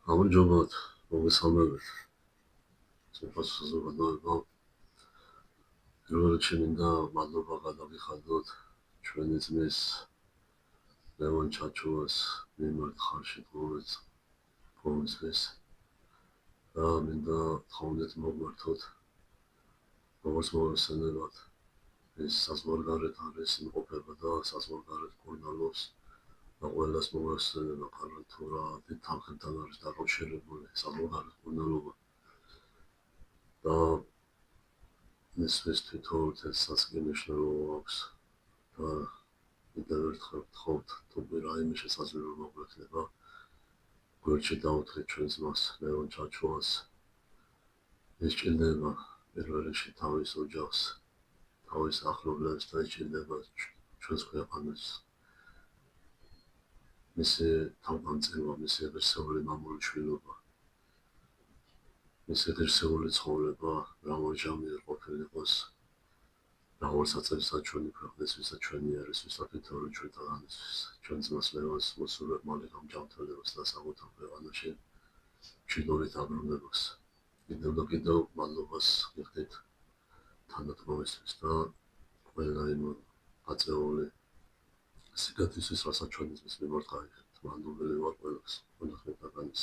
გამარჯობათ, მოგესალმებით. სოფოს საზოგადოება. პირველ რიგში მინდა მადლობა გადავიხადოთ ჩვენი ძმის ლევან ჩაჩუას მიმართ ხარში ყოველთვის და მინდა თხოვნით მოგვართოთ როგორც მოვესწრებათ ეს საზღვარგარეთ არის იმყოფება და საზღვარგარეთ კურნალობს და ყველას მოვესწრება კარგად თუ რა დიდ თანხებთან არის დაკავშირებული საზღვარგარეთ კურნალობა და მისთვის თვითონ ესაც მნიშვნელობა აქვს და კიდევ ერთხელ ვთხოვთ თუ რაიმე შესაძლებლობა გვექნება გვერდში დავუთხეთ ჩვენს მას ლევან ჩაჩუას ის ჭირდება პირველ რიგში თავის ოჯახს თავის ახლობლებს და ჭირდება ჩვენს ქვეყანას მისი თავგანწირვა მისი ღირსეული მამულიშვილობა მისი ღირსეული ცხოვრება მრავალჯამი ყოფილიყოს მრავალსაც ჩვენი ქვეყნისთვისა ჩვენი ერისთვისა თითოეული ჩვენთანისთვის ჩვენ ძმას ლევანს მოსურვებ მალე გამჯანმრთელებას და საკუთარ ქვეყანაში მშვიდობით აბრუნებას კიდევ და კიდევ მადლობას გიხდით თანადგომისთვის და ყველა იმ აწეული სიკეთისთვის რასაც ჩვენი ძმის მიმართ გაიხდით მადლობელი ვარ ყველას ყველას მოგაგანის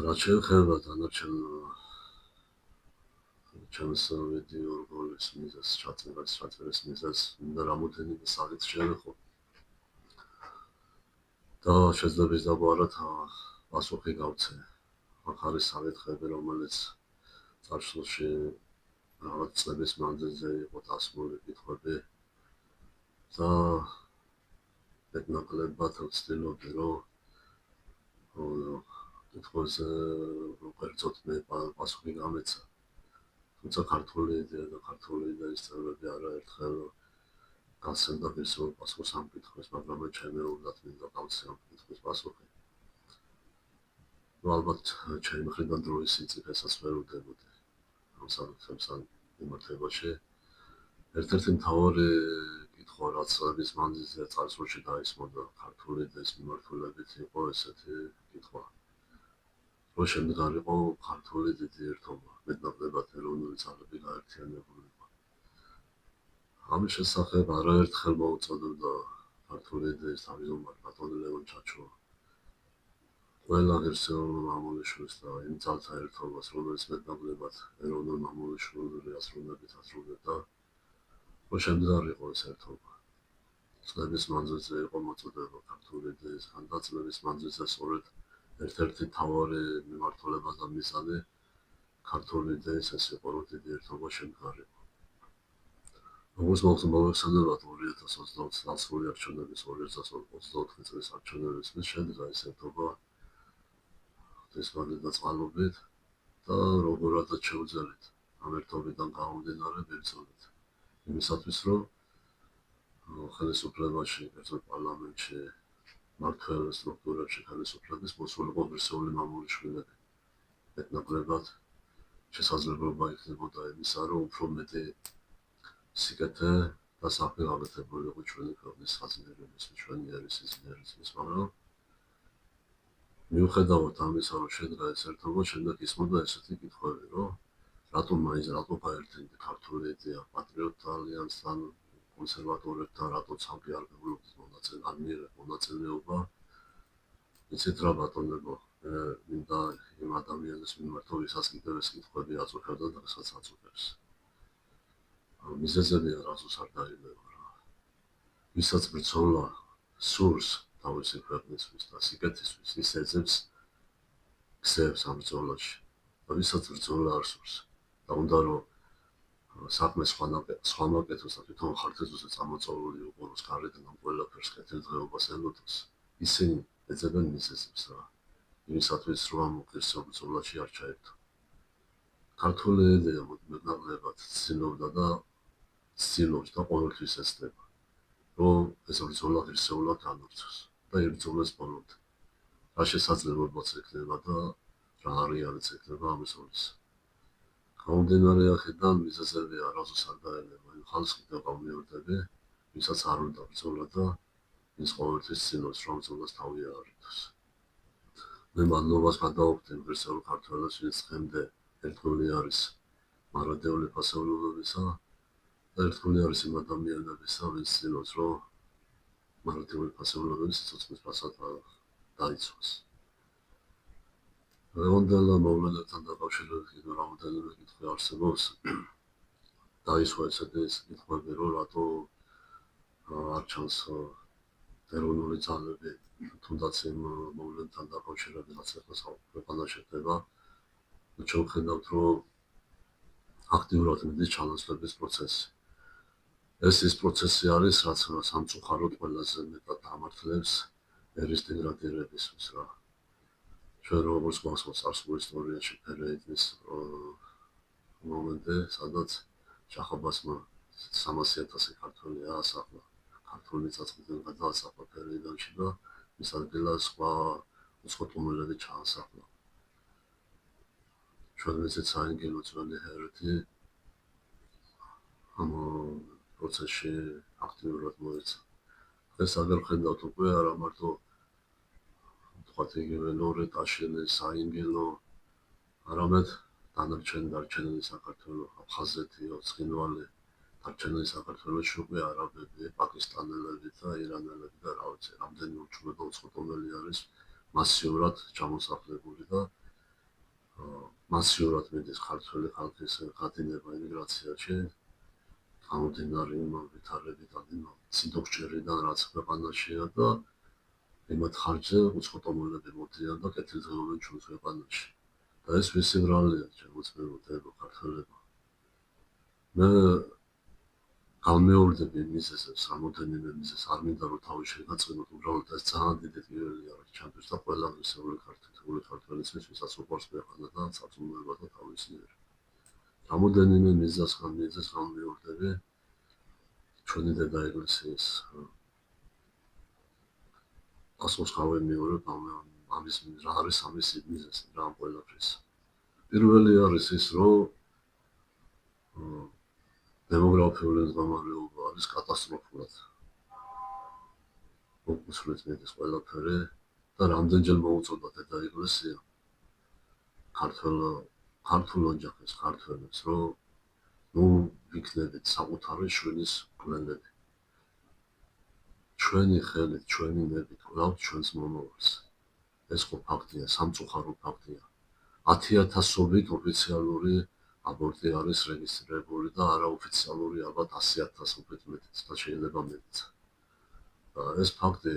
რაც შეეხება დანარჩენ ჩემს ვიდეო რგოლის მიზეზს ჩაწერის მიზეზს მინდა რამოდენიმე საკითხს შევეხო და შეიძლება ის დაგვარად პასუხი გავცე აქ არის საკითხები რომელიც წარსულში რაღაც წლების მანძილზე იყო დასმული კითხვები და მეტნაკლებად ვცდილობდი რომ კითხვებზე ვერძოთ მე პასუხი გამეცა თუმცა ქართული იდეა და ქართული იდეის წევრები არაერთხელ გასცემდა ვერსიულ პასუხს ამ კითხვას, მაგრამ ჩემეულად მინდა გავცე ამ კითხვის პასუხი. ალბათ ჩემი მხრიდან დროის სიწიფესაც ვერ ვდებოდი ამ საკითხებს მიმართებაში. ერთ-ერთი მთავარი კითხვა, რაც წლების მანძილზე წარსულში დაისმოდა ქართული იდეის მიმართულებით, იყო ესეთი კითხვა. რომ შემდგარიყო ქართული დიდი ერთობა, მეტნაკლებად ეროვნული ძალები გაერთიანებული იყო. ამის შესახებ არაერთხელ მოუწოდებდა ქართული იდეის თავმჯდომარე ბატონი ლევან ჩაჩუა. ყველა ღირსეულ მამულიშვილს და იმ ძალთა ერთობას, რომელიც მეტნაკლებად ეროვნულ მამულიშვილური აზროვნებით აზროვნებდა, რომ შემდგარიყო ეს ერთობა. წლების მანძილზე იყო მოწოდება ქართული იდეისგან და წლების მანძილზე სწორედ ერთ-ერთი მთავარი მიმართულება და მიზანი ქართული იდეის ეს იყო, რომ დიდი ერთობა შემდგარიყო. როგორც მოვეხსენებათ 2020 წლის სრული არჩევნების 2024 წლის არჩევნების მის შედგა ეს ერთობა ღვთისმაგი და წყალობით და როგორადაც შევძელით ამ ერთობიდან გამომდინარე ვიბრძოლეთ იმისათვის, რომ ხელისუფლებაში, კერძოდ პარლამენტში მართლ სტრუქტურებში ხელისუფლების მოსულიყო ღირსეული მამულიშვილები. მეტნაკლებად შესაძლებლობა იქნებოდა იმისა, რომ უფრო მეტი სიკეთე და საქმე გაკეთებულიყო ჩვენი ქვეყნის საზნეობისთვის, ჩვენი ერისისთვის, მაგრამ მიუხედავად ამისა, რომ შედგა ეს ერთობა, შემდეგ ისმოდა ესეთი კითხვები, რომ რატო გაერთიანდა ქართული იდეა პატრიოტთა ალიანსთან, კონსერვატორებთან, რატო ცალკე არ მიიღეთ მონაწილეობა. იცით რა ბატონებო, მინდა იმ ადამიანის მიმართ, ვისაც კიდევ ეს კითხვები აწუხებდა და რასაც აწუხებს. მიზეზები არასდროს არ დაილევა რა. ვისაც ბრძოლა სურს თავისი ქვეყნისთვის და სიკეთისთვის, ის ეძებს გზებს ამ ბრძოლაში. და ვისაც ბრძოლა არ სურს და უნდა რომ საქმე სხვა მოკეთოს და თვითონ ხარჯზე წამოწეული უყუროს გარედან ამ ყველაფერს კეთილდღეობას ელოდეს, ისინი ეძებენ მიზეზებს რა. იმისათვის რომ ამ ღირსეულ ბრძოლაში არ ჩაერთო. ქართული იდეა მეტნაკლებად ცდილობდა და ცდილობს და ყოველთვის ეცდება, რომ ეს ბრძოლა ღირსეულად განვრცოს და იბრძოლეს ბოლომდე. რა შესაძლებლობაც ექნება და რა არიანიც ექნება ამის όλისა. გამომდინარე აქედან მიზეზები არასდროს არ დაელევა იმ ხალხს კიდევ გამიორდები, ვისაც არ უნდა ბრძოლა და ის ყოველთვის ცდილობს რომ ბრძოლას თავი აარიდოს. მე მადლობას გადავხდი უნივერსალურ ქართველებს, ვინც დღემდე ერთგული არის მარადეული ფასეულობებისა და ერთგული არის იმ ადამიანებისა, ვინც ცდილობს, რომ მარადეული ფასეულობების სიცოცხლის ფასად დაიცვას. დღევანდელ მოვლენებთან დაკავშირებით კიდევ რამოდენიმე კითხვი არსებობს. დაისვა ესეთი კითხვები, რომ რატო არ ჩანს ეროვნული ძალები, თუნდაც იმ მოვლენებთან დაკავშირებით, რაც ახლა ქვეყანაში ხდება. ჩვენ ვხედავთ, რომ აქტიურად მიდის ჩანაცვლების პროცესი. ეს ის პროცესი არის, რაც სამწუხაროდ ყველაზე მეტად ამართლებს ერის დეგრადირებისთვის რა. ჩვენ როგორც გვახსოვს წარსულ ისტორიაში პერიოდის მომენტი, სადაც ჭახაბასმა 300,000 ქართველი აასახლა, ქართული მიწა-წყლიდან გადაასახლა პერიოდში და მის ადგილას სხვა უცხოტომელები ჩაასახლა. ჩვენ მეცეთ საინგილო ძველი ჰერეთი ამ პროცესში აქტიურად მოეცა. ეს აგერ ხედავთ უკვე არა მარტო თქვათ იგივე ლორე ტაშელი, საინგილო, არამედ დარჩენილი საქართველო, აფხაზეთი, ცხინვალი, დარჩენილი საქართველოში უკვე არაბები, პაკისტანელები და ირანელები და რა ვიცი, რამდენი უჩვეულო უცხოტომელი არის მასიურად ჩამოსახლებული და მასიურად მიდის ქართველი ხალხის გადინება იმიგრაციაში, გამომდინარე იმ ვითარებიდან, იმ ციდოხჭერიდან, რაც ქვეყანაშია და იმათ ხარჯზე უცხოტომელები მოდიან და კეთილდღეობენ ჩვენს ქვეყანაში. და ეს ვისი ბრალია, შემოწმებოდებო ქართველებო. მე გამეორდები მიზეზებს, რამოდენიმე მიზეზს, არ მინდა რომ თავი შეგაწყინოთ, უბრალოდ ეს ძალიან დიდი ტკივილი არის ჩემთვის და ყველა მისეული ქართველისთვის, ვისაც უყვარს ქვეყანა და საწუნოება და თავისნიერი. რამოდენიმე მიზეზს გამეორდები ჩვენი დედა ეკლესიის პასუხს გავემეორებ ამის რა არის ამის მიზეზი რა ამ ყველაფრის. პირველი არის ის, რომ დემოგრაფიული მდგომარეობა არის კატასტროფულად. უკუსრეთ მიდის ყველაფერი და რამდენჯერ მოუწოდა დედა ეკლესია ქართულ ოჯახებს, ქართველებს, რომ ნუ ვიქნებით საკუთარი შვილის მკვლელები. ჩვენი ხელით, ჩვენი ნებით ვკლავთ ჩვენს მომავალს. ეს ხო ფაქტია, სამწუხარო ფაქტია. 10,000-ობით ოფიციალური აბორტი არის რეგისტრირებული და არაოფიციალური ალბათ 100,000 უფრო მეტიც და შეიძლება მეტიც. ეს ფაქტი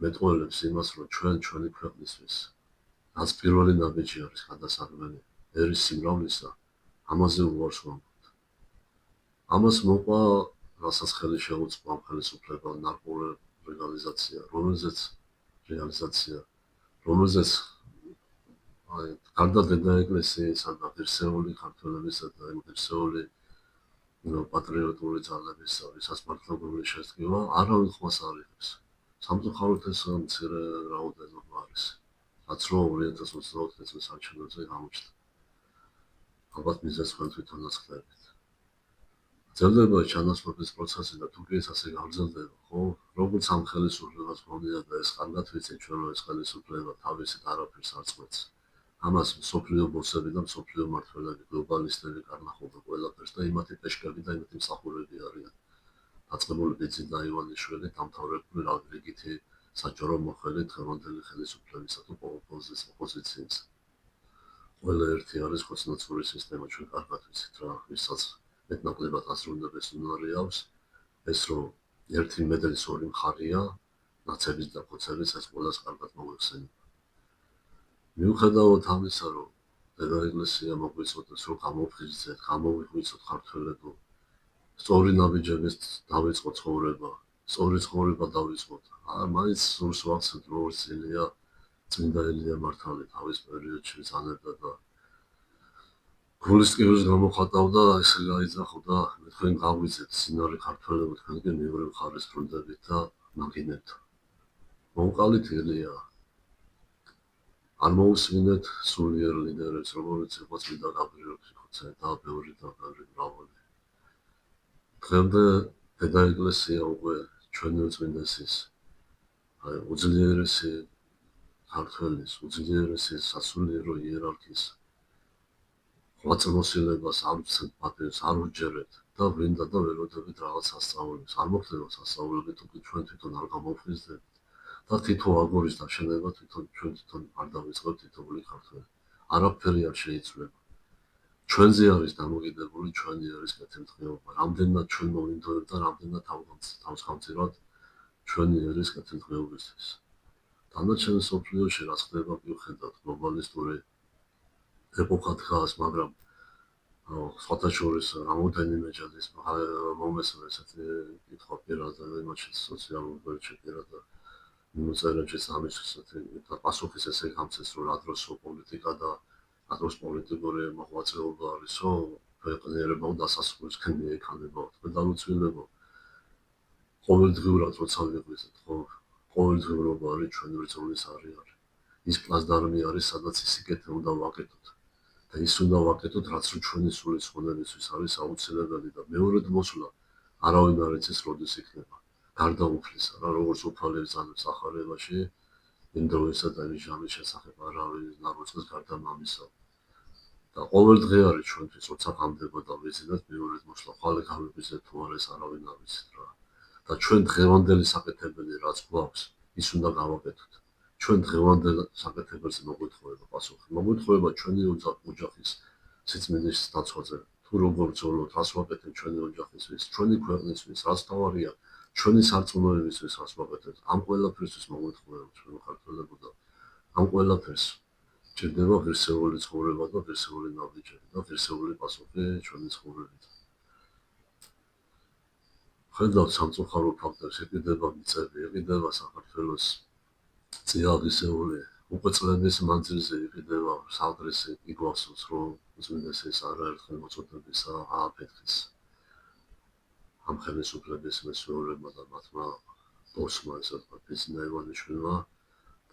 მეტყველებს იმას, რომ ჩვენი ქვეყნისთვის რაც პირველი ნაბიჯი არის გადასარღვენი ერის სიმრავლისა, ამაზე უარს ვამბობთ. ამას მოყვა, რასაც ხელი შეუწყო ამ ხელისუფლებამ ნარკვევი ლეგალიზაცია, რომელზეც გარდა დედა ეკლესიისა და ღირსეული ქართველებისა და ღირსეული პატრიოტული ძალებისა, ვისაც მართლა გული შესტკივა, არავინ ხმას არ იღებს. სამწუხაროდ ეს მცირე რაოდენობა არის, რაც რო 2024 წლის არჩევნებზე გამოჩნდა. ალბათ მიზეზს თქვენ თვითონაც ხდებით. გრძელდება ჩანაცვლების პროცესი და თუ კი ეს ასე გაგრძელდება, ხო, როგორც ამ ხელისუფლებას მომდია და ეს კარგად ვიცით ჩვენ, რომ ეს ხელისუფლება თავისით არაფერს არ წყვეტს. ამას მსოფლიო ბოსები და მსოფლიო მმართველები, გლობალისტები კარნახობენ ყველაფერს და იმათი პეშკები და იმათი მსახურები არიან. დაწყებული ბიძინა და ივანიშვილი დამთავრებული რიგითი საჯარო მოხელი დღევანდელი ხელისუფლებისა თუ ოპოზიციის. ყველა ერთი არის ხოცნაცური სისტემა, ჩვენ კარგად ვიცით რა, ვისაც მეტნაკლებად აზროვნების უნარი აქვს, ეს რომ ერთი მედლის ორი მხარეა, ნაცების და ხოცების ეს ყველას კარგად მოგვეხსენება. მიუხედავად ამისა, რომ დედა ეკლესია მოგვიწოდეს, რომ გამოვხიზეთ, გამოვიღვიძოთ ქართველებო, სწორი ნაბიჯების დავიწყო ცხოვრება, სწორი ცხოვრება დავიწყოთ. მაინც სურს ვახსენებ, როგორც წმინდა ელია მართალი თავის პერიოდში ბრძანებდა და გულის ტკივილს გამოხატავდა, ესე გაიძახო და მე თქვენ გავიძეთ სინარი ქართველებო, თქვენ კი მეორე მხარეს ბრუნდებით და მაგინებთ. მომყალით ელია. არ მოусმინეთ სულიერ ლიდერებს, როგორც იყო წმინდა გაბრიელ ხოცე და ბევრი მრავალი. დღემდე დედა ეკლესია უკვე ჩვენი უწმინდესის უძლიერესი ქართველის უძლიერესი სასულიერო იერარქიის ღვაწლმოსილებას არ ვცემთ პატივს, არ ვჯერებთ და ვრინდა და ველოდებით რაღაც სასწაულებს. არ მოხდება სასწაულები, თუკი ჩვენ თვითონ არ გამოვხიზდებით და თითო აგურის დაშენება ჩვენ არ დავიწყებთ თითოეული ქართველი. არაფერი არ შეიცვლება. ჩვენზე არის დამოკიდებული ჩვენი არის კეთილდღეობა. რამდენად ჩვენ მოვინდობთ და რამდენად თავსხამწირავთ ჩვენი არის კეთილდღეობისთვის. დანარჩენ მსოფლიოში რაც ხდება, მიუხედავად გლობალისტური ეპოქა დგას, მაგრამ სხვათა შორის რამოდენიმეჯერ ის მომესმე ესეთი კითხვა პირადად იმაში სოციალურ ველში პირადად მიმოწერებშიც ამის ესეთი პასუხის ესე გამცეს, რომ რა დროსო პოლიტიკა და რა დროს პოლიტიკური მოღვაწეობა არისო, ქვეყნიერება უნდა დასასრულისკენ მიექანებოდა. გადალუცვილებო ყოველდღიურად როცა ვიღვიძეთ, ხო, ყოველდღიურობა არის ჩვენი ბრძოლის არეალი. ის პლაცდარმი არის, სადაც ისიკეთე უნდა ვაკეთოთ. და ის უნდა ვაკეთოთ, რაც ჩვენი სული ცხოვრებისთვის არის აუცილებელი და მეორედ მოსვლა არავინ არ იცის როდის იქნება. გარდა უფლისა, რა როგორც უფალი ბრძანებს ახარებაში, იმ დროისა და იმ ჟამის შესახებ არავინ არ უწყობს გარდა მამისა. და ყოველდღე არის ჩვენთვის, როცა გამდება და ვიზიდოთ მეორედ მოსვლა, ხვალე გავიბიზეთ თუ არა ეს არავინ არ იცით რა. და ჩვენ დღევანდელი საკეთებელი რაც გვაქვს, ის უნდა გავაკეთოთ. ჩვენ დღევანდელ საკეთებელს მოგვითხოვება პასუხი. მოგვითხოვება ჩვენი ოჯახის სიწმინდის დაცვაზე. თუ როგორ ბრძოლოთ, რას ვაკეთებ ჩვენი ოჯახისთვის, ჩვენი ქვეყნისთვის, რაც თავარია, ჩვენი სარწმუნოებისთვის რას ვაკეთებ. ამ ყველაფერთვის მოგვითხოვება ჩვენ ქართველებო და ამ ყველაფერს ჭირდება ღირსეული ცხოვრება და ღირსეული ნაბიჯები და ღირსეული პასუხი ჩვენი ცხოვრებით. ხედავთ სამწუხარო ფაქტებს, იყიდება მიწები, იყიდება საქართველოს წიაღისეული უკვე წლების მანძილზე იყიდება საგრესი იგვასოს, რომ უძმინესეს არაერთხელ მოწოდებისა ააფეთქეს ამ ხელისუფლების მესვეულებმა და მათმა ბოსმა, ესე ვთქვათ, ბიზნა ივანიშვილმა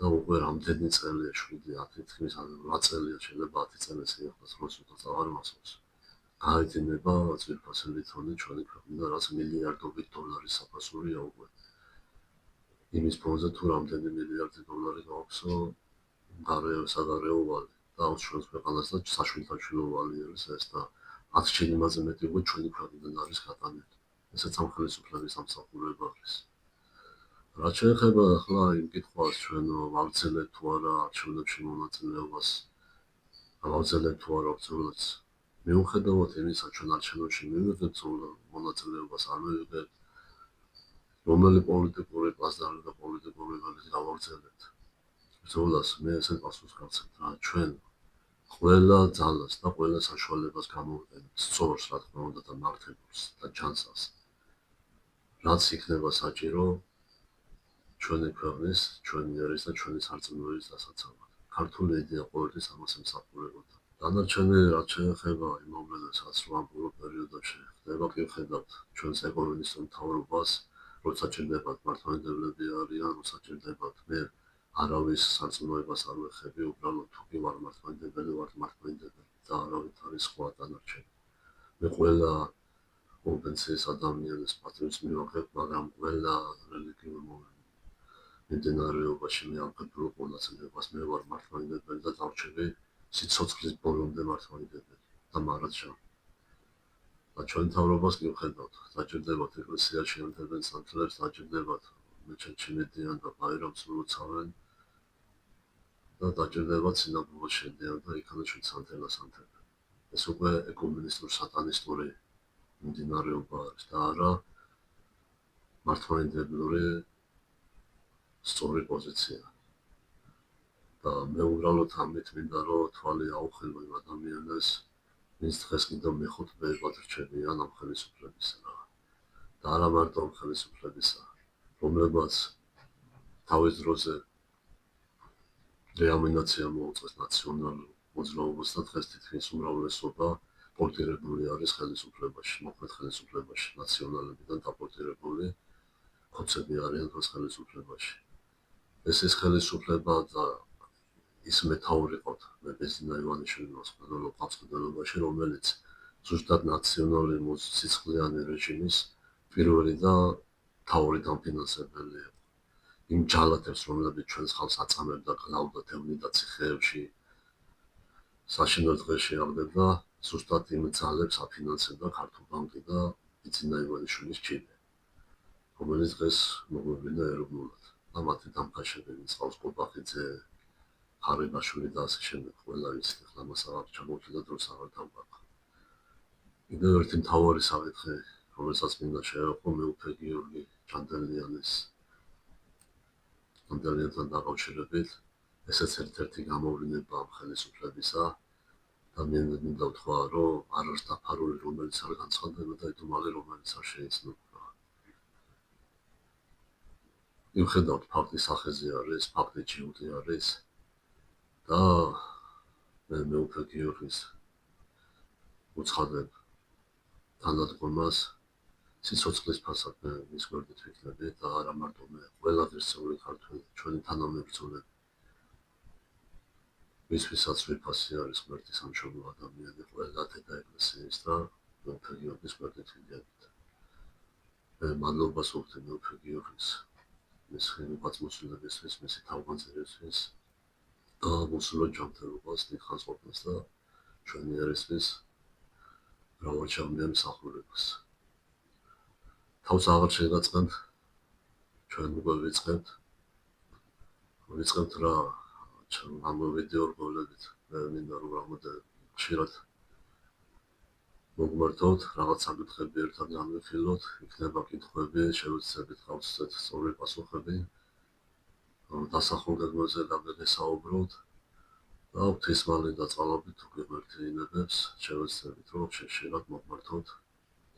და უკვე რამდენი წელია 7-10 თქმის, ან 8 წელია შეიძლება 10 წელიც იყოს, რომ სულთანს აღარ მახსოვს. გაედინება ძვირფასი ლითონი ჩვენი ქვეყნიდან, რაც მილიარდობით დოლარის საფასურია უკვე. იმის ფონზე თუ რამდენი მილიარდი დოლარი გააქვსო საგარეო ვალი და ჩვენს ქვეყანას და საშვილთაშვილო ვალი არის ეს და 10 ჩინიმაზე მეტი უკვე ჩვენი ქვეყნიდან არის გატანილი. ესეც ამ ხელისუფლების ამსახურება არის. რაც შეეხება ახლა იმ კითხვას ჩვენ ვაგრძელებთ თუ არა არჩევნებში მონაწილეობას, ვაგრძელებთ თუ არა ბრძოლას. მიუხედავად იმისა, ჩვენ არჩევნებში მივიღებთ მონაწილეობას, არ მივიღებთ რომელი პოლიტიკური პლაცდარმი და პოლიტიკური ველით გავაგრძელებთ ბრძოლას, მე ესე პასუხს გავცემთ რა, ჩვენ ყველა ძალას და ყველა საშუალებას გამოვიყენებთ სწორს, რა თქმა უნდა და მართებულს და ჩანსას, რაც იქნება საჭირო ჩვენი ქვეყნის, ჩვენი ერის და ჩვენი სარწმუნოების დასაცავად. ქართული იდეა ყოველთვის ამას ემსახურებოდა. დანარჩენი რაც შეეხება იმ მომენტსაც, რომ ამ ბოლო პერიოდებში ხდება, კი ვხედავთ ჩვენს ეკონომისტურ მთავრობას, როცა ჭირდებათ მართლმადიდებლები არიან, როცა ჭირდებათ მე არავის სარწმუნოებას არ ვეხები, უბრალოდ თუ კი ვარ მართლმადიდებელი, ვარ მართლმადიდებელი და არავით არის სხვა დანარჩენი. მე ყველა კონვენციის ადამიანის პატივს მივაღებ, მაგრამ ყველა რელიგიურ მიმდინარეობაში მე არ ვფიქრობ მონაწილეობას, მე ვარ მართლმადიდებელი და დავრჩები სიცოცხლის ბოლომდე მართლმადიდებელი და მარადშა. და ჩვენ მთავრობას კი ვხედავთ, დაჭირდებათ ეკლესიაში ემდებენ სანთლებს, დაჭირდებათ მეჩეთში მიდიან და ბაირამს ულოცავენ და დაჭირდებათ სინაგოგაში შედიან და იქაც სანთელას ანთებენ. ეს უკვე ეკუმენისტურ სატანისტური მიმდინარეობა არის და არა მართლმადიდებლური სწორი პოზიცია. და მე უბრალოდ ამით მინდა რომ თვალი აუხილო იმ ადამიანებს, ვინც დღეს კიდევ მეხუთბეებად რჩებიან ამ ხელისუფლებისა რა. და არა მარტო ამ ხელისუფლებისა, რომლებაც თავის დროზე რეამინაცია მოუწეს ნაციონალურ მოძრაობას და დღეს თითქმის უმრავლესობა პორტირებული არის ხელისუფლებაში, მოქმედ ხელისუფლებაში, ნაციონალებიდან დაპორტირებული ხოცები არიან დღეს ხელისუფლებაში. ეს ხელისუფლება და ის მეთაური ყავთ მე ბიზნა ივანიშვილის ყავსყდელობაში, რომელიც ზუსტად ნაციონალური სიცხლიანი რეჟიმის პირველი და მთავარი დამფინანსებელი იყო. იმ ჯალათებს, რომლებიც ჩვენს ხალხს აწამებდა, კლავდა დევნიდა ციხეებში, საშინელ დღეში აღდებდა, ზუსტად იმ ძალებს აფინანსებდა ქართულ ბანკი და იძინა ივანიშვილის ჩილე, რომელიც დღეს მოგვევიდა ეროვნულად. და მათი დამქაშები, წყავს კობახიძე, ხარიბაშვილი და ასე შემდეგ, ყველა ვიცით, ახლა მას აღარ ჩამოვიდა და დროს აღარ დავგახ. კიდევ ერთი მთავარი საკითხი, რომელსაც მინდა შევეხო, მეუფე გიორგი ჭანდელიანთან დაკავშირებით, ესეც ერთ-ერთი გამოვლინება ამ ხელისუფლებისა და მინდა ვთქვა, რომ არ არის დაფარული, რომელიც არ განცხადება და იდუმალი, რომელიც არ შეიცნობა. მიუხედავად ფაქტის სახეზე არის, ფაქტი ჭიუტი არის და მე მეუფე გიორგის უცხადებ თანადგომას სიცოცხლის ფასად მე მის გვერდით ვიქნები და არა მარტო მე, ყველა ღირსეული ქართველი, ჩვენი თანამებრძოლები, ვისთვისაც ვიფასი არის ღმერთის სამშობლო ადამიანი, ყველა დედა ეკლესიის და მეუფე გიორგის გვერდით ვიდებით. მე მადლობას ვუხდი მეუფე გიორგის მის ხილვადმოსვლებისთვის, მისი თავგანწირებისთვის და მოსულო ჯანმრთელობას, დიდხანს ყოფნას და ჩვენი ერისთვის მრავალშაბათიან მსახურებას. თავს აღარ შეგაწყენთ, ჩვენ უკვე ვიწყებთ რა ამ ვიდეო რგოლებით. მე მინდა რომ რამოდე ხშირად მოგმართოთ, რაღაც საკითხები ერთად განვიხილოთ, იქნება კითხვები, შევეცდებით გავცეთ სწორი პასუხები, დასახულ გეგმებზე გადაგესაუბროთ და ღვთისმალით და წყალობით თუ გვიმართინებებს შევეცდებით რომ ხშირად მოგმართოთ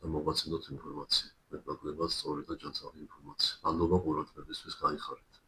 და მოგვაწოდოთ ინფორმაცია, მეტნაკლებად სწორი და ჯანსაღი ინფორმაცია. მადლობა ყურადღებისთვის, გაიხარეთ.